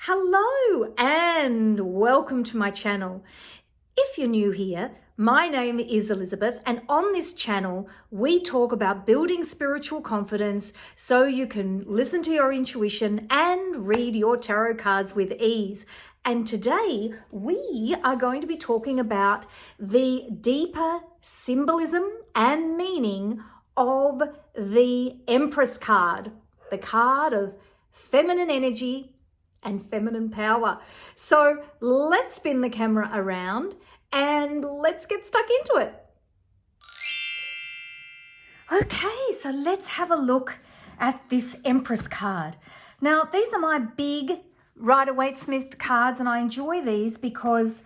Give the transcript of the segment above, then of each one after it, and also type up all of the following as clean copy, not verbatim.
Hello and welcome to my channel. If you're new here, my name is Elizabeth, and on this channel we talk about building spiritual confidence so you can listen to your intuition and read your tarot cards with ease. And today we are going to be talking about the deeper symbolism and meaning of the Empress card, the card of feminine energy and feminine power. So let's spin the camera around and let's get stuck into it. Okay, so let's have a look at this Empress card. Now, these are my big Rider-Waite-Smith cards, and I enjoy these because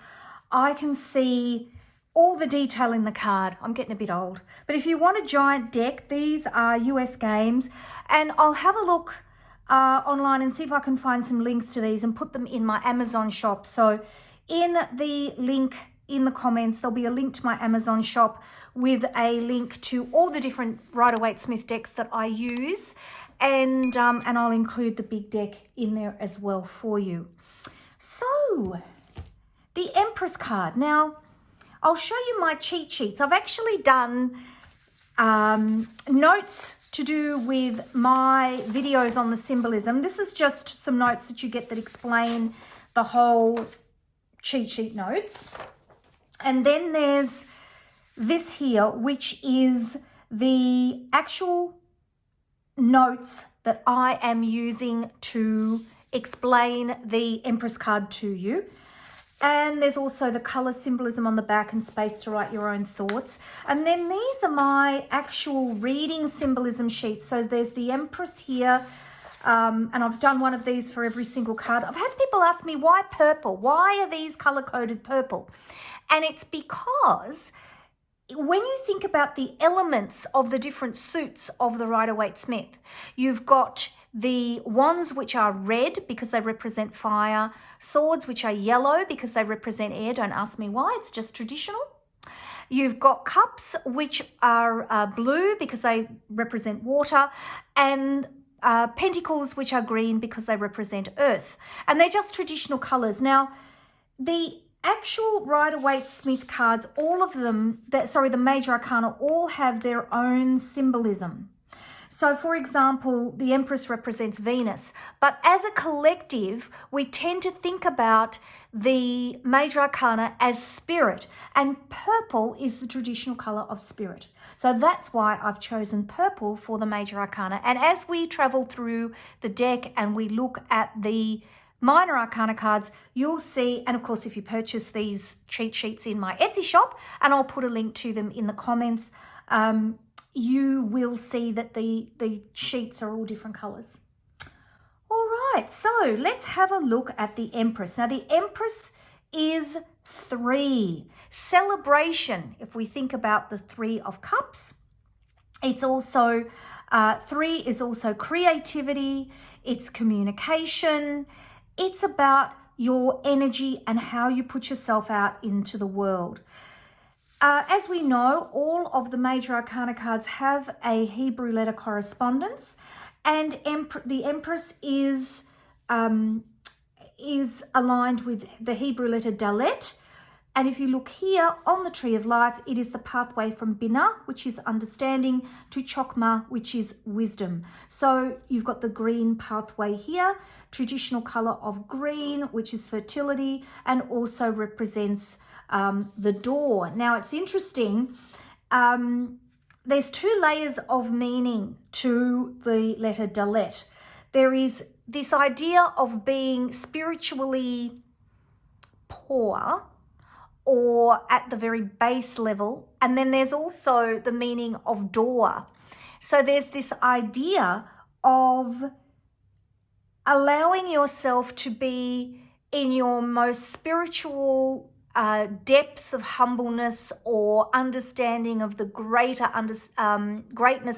I can see all the detail in the card. I'm getting a bit old. But if you want a giant deck, these are US games, and I'll have a look online and see if I can find some links to these and put them in my Amazon shop. So in the link in the comments, there'll be a link to my Amazon shop with a link to all the different Rider-Waite-Smith decks that I use, and I'll include the big deck in there as well for you. So the Empress card. Now I'll show you my cheat sheets. I've actually done notes to do with my videos on the symbolism. This is just some notes that you get that explain the whole cheat sheet notes. And then there's this here, which is the actual notes that I am using to explain the Empress card to you. And there's also the colour symbolism on the back and space to write your own thoughts. And then these are my actual reading symbolism sheets. So there's the Empress here, and I've done one of these for every single card. I've had people ask me, why purple? Why are these colour-coded purple? And it's because when you think about the elements of the different suits of the Rider-Waite-Smith, you've got the wands, which are red because they represent fire, swords, which are yellow because they represent air. Don't ask me why, it's just traditional. You've got cups, which are blue because they represent water, and pentacles, which are green because they represent earth. And they're just traditional colors. Now, the actual Rider-Waite-Smith cards, all of them, the major arcana, all have their own symbolism. So, for example, the Empress represents Venus, but as a collective, we tend to think about the major arcana as spirit, and purple is the traditional color of spirit. So that's why I've chosen purple for the major arcana. And as we travel through the deck and we look at the minor arcana cards, you'll see, and of course, if you purchase these cheat sheets in my Etsy shop, and I'll put a link to them in the comments, you will see that the sheets are all different colors. All right, so let's have a look at the Empress. Now, the Empress is 3. Celebration, if we think about the 3 of Cups. It's also, 3 is also creativity, it's communication, it's about your energy and how you put yourself out into the world. As we know, all of the major arcana cards have a Hebrew letter correspondence, and the Empress is aligned with the Hebrew letter Dalet. And if you look here on the Tree of Life, it is the pathway from Binah, which is understanding, to Chokmah, which is wisdom. So you've got the green pathway here, traditional color of green, which is fertility, and also represents the door. Now, it's interesting. There's 2 layers of meaning to the letter Dalet. There is this idea of being spiritually poor or at the very base level. And then there's also the meaning of door. So there's this idea of allowing yourself to be in your most spiritual depth of humbleness or understanding of the greatness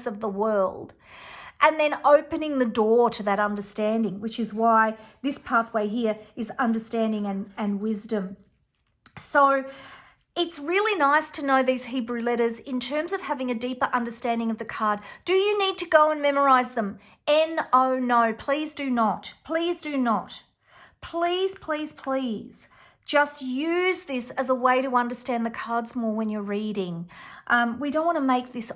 of the world, and then opening the door to that understanding, which is why this pathway here is understanding and wisdom. So it's really nice to know these Hebrew letters in terms of having a deeper understanding of the card. Do you need to go and memorize them? No, please do not. Please do not. please, please, please, just use this as a way to understand the cards more when you're reading. We don't want to make this,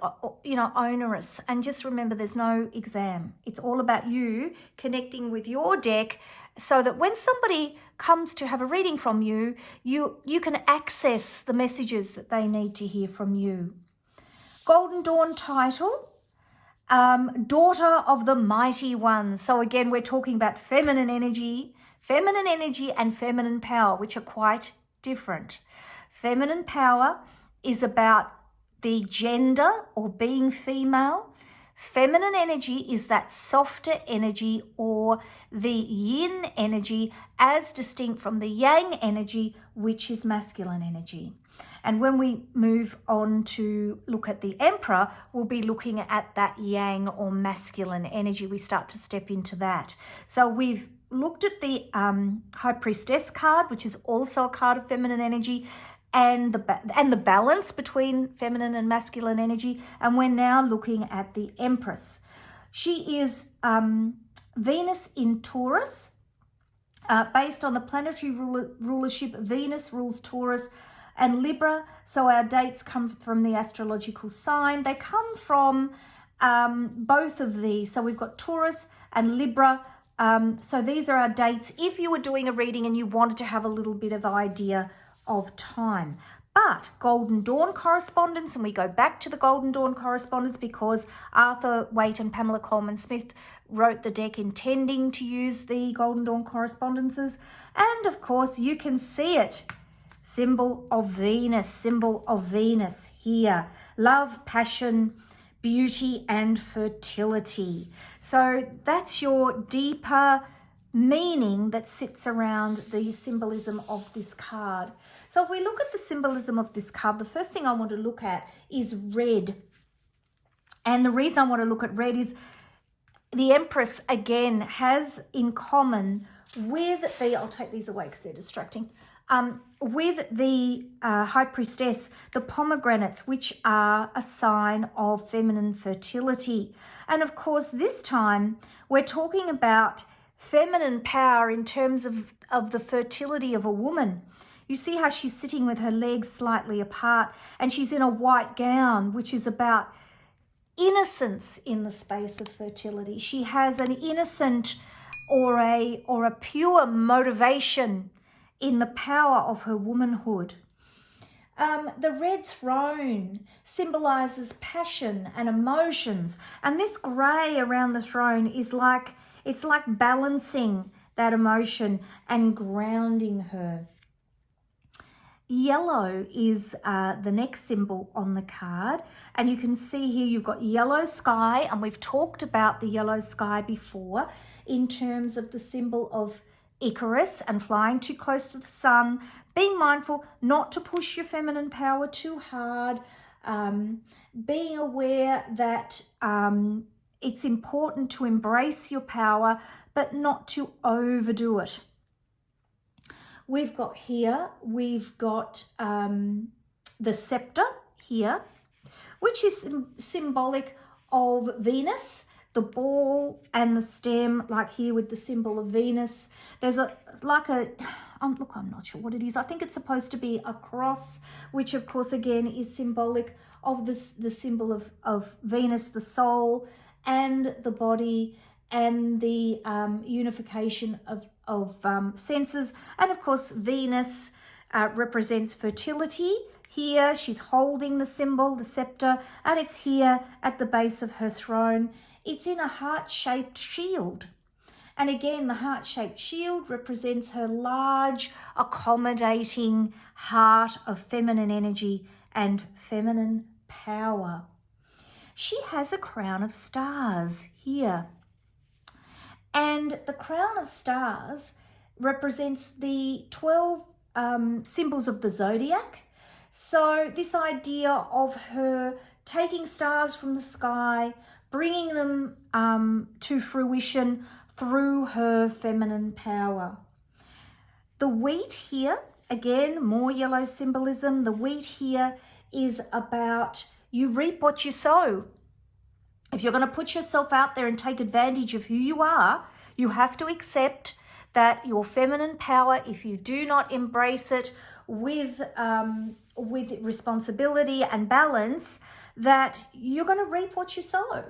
onerous. And just remember, there's no exam. It's all about you connecting with your deck so that when somebody comes to have a reading from you, you can access the messages that they need to hear from you. Golden Dawn title, Daughter of the Mighty One. So again, we're talking about feminine energy and feminine power, which are quite different. Feminine power is about the gender or being female. Feminine energy is that softer energy or the yin energy as distinct from the yang energy, which is masculine energy. And when we move on to look at the Emperor, we'll be looking at that yang or masculine energy. We start to step into that. So we've looked at the High Priestess card, which is also a card of feminine energy, and the balance between feminine and masculine energy. And we're now looking at the Empress. She is Venus in Taurus. Based on the planetary rulership, Venus rules Taurus and Libra. So our dates come from the astrological sign. They come from both of these. So we've got Taurus and Libra. So these are our dates if you were doing a reading and you wanted to have a little bit of idea of time. But Golden Dawn correspondence, and we go back to the Golden Dawn correspondence because Arthur Waite and Pamela Coleman Smith wrote the deck intending to use the Golden Dawn correspondences. And of course, you can see it. Symbol of Venus here. Love, passion, beauty, and fertility. So that's your deeper meaning that sits around the symbolism of this card. So if we look at the symbolism of this card, the first thing I want to look at is red. And the reason I want to look at red is the Empress, again, has in common with the, I'll take these away because they're distracting, with the High Priestess, the pomegranates, which are a sign of feminine fertility. And of course, this time we're talking about feminine power in terms of the fertility of a woman. You see how she's sitting with her legs slightly apart and she's in a white gown, which is about innocence in the space of fertility. She has an innocent or a pure motivation in the power of her womanhood. The red throne symbolizes passion and emotions, and this grey around the throne is like, it's like balancing that emotion and grounding her. Yellow is the next symbol on the card, and you can see here you've got yellow sky, and we've talked about the yellow sky before in terms of the symbol of Icarus and flying too close to the sun, being mindful not to push your feminine power too hard, being aware that it's important to embrace your power but not to overdo it. We've got the scepter here, which is symbolic of Venus, the ball and the stem, like here with the symbol of Venus. There's look, I'm not sure what it is. I think it's supposed to be a cross, which of course again is symbolic of the symbol of Venus, the soul and the body, and the unification of senses. And of course Venus represents fertility. Here she's holding the symbol, the scepter, and it's here at the base of her throne. It's in a heart-shaped shield. And again, the heart-shaped shield represents her large, accommodating heart of feminine energy and feminine power. She has a crown of stars here. And the crown of stars represents the 12 symbols of the zodiac. So this idea of her taking stars from the sky, bringing them to fruition through her feminine power. The wheat here, again, more yellow symbolism. The wheat here is about you reap what you sow. If you're going to put yourself out there and take advantage of who you are, you have to accept that your feminine power, if you do not embrace it with responsibility and balance, that you're going to reap what you sow.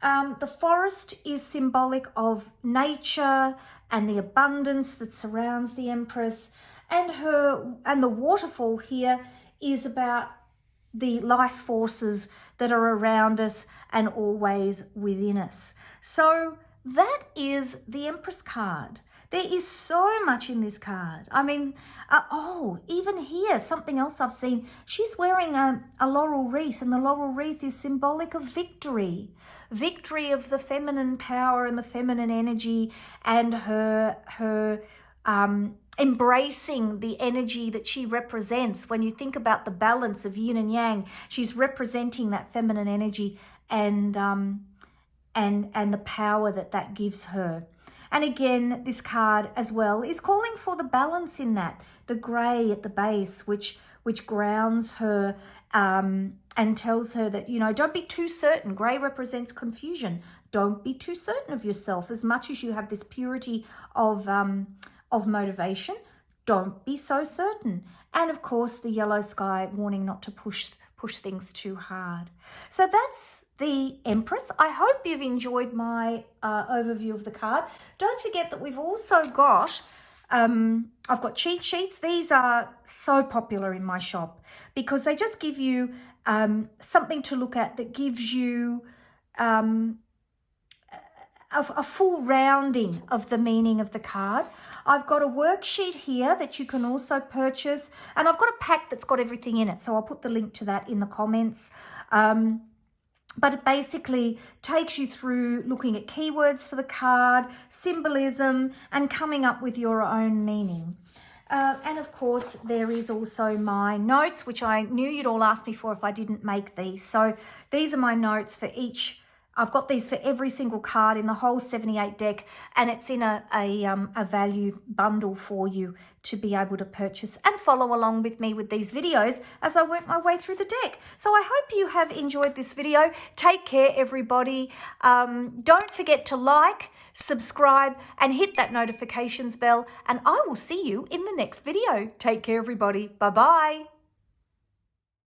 The forest is symbolic of nature and the abundance that surrounds the Empress, and the waterfall here is about the life forces that are around us and always within us. So that is the Empress card. There is so much in this card. I mean, even here, something else I've seen. She's wearing a laurel wreath, and the laurel wreath is symbolic of victory. Victory of the feminine power and the feminine energy, and her embracing the energy that she represents. When you think about the balance of yin and yang, she's representing that feminine energy and the power that gives her. And again, this card as well is calling for the balance in that, the grey at the base, which grounds her and tells her that, don't be too certain. Grey represents confusion. Don't be too certain of yourself. As much as you have this purity of motivation, don't be so certain. And of course, the yellow sky warning not to push things too hard. So that's the Empress. I hope you've enjoyed my overview of the card. Don't forget that we've also got, I've got cheat sheets. These are so popular in my shop because they just give you something to look at that gives you a full rounding of the meaning of the card. I've got a worksheet here that you can also purchase, and I've got a pack that's got everything in it, so I'll put the link to that in the comments. But it basically takes you through looking at keywords for the card, symbolism, and coming up with your own meaning. And of course, there is also my notes, which I knew you'd all ask me for if I didn't make these. So these are my notes for each. I've got these for every single card in the whole 78 deck, and it's in a value bundle for you to be able to purchase and follow along with me with these videos as I work my way through the deck. So I hope you have enjoyed this video. Take care, everybody. Don't forget to like, subscribe, and hit that notifications bell, and I will see you in the next video. Take care, everybody. Bye-bye.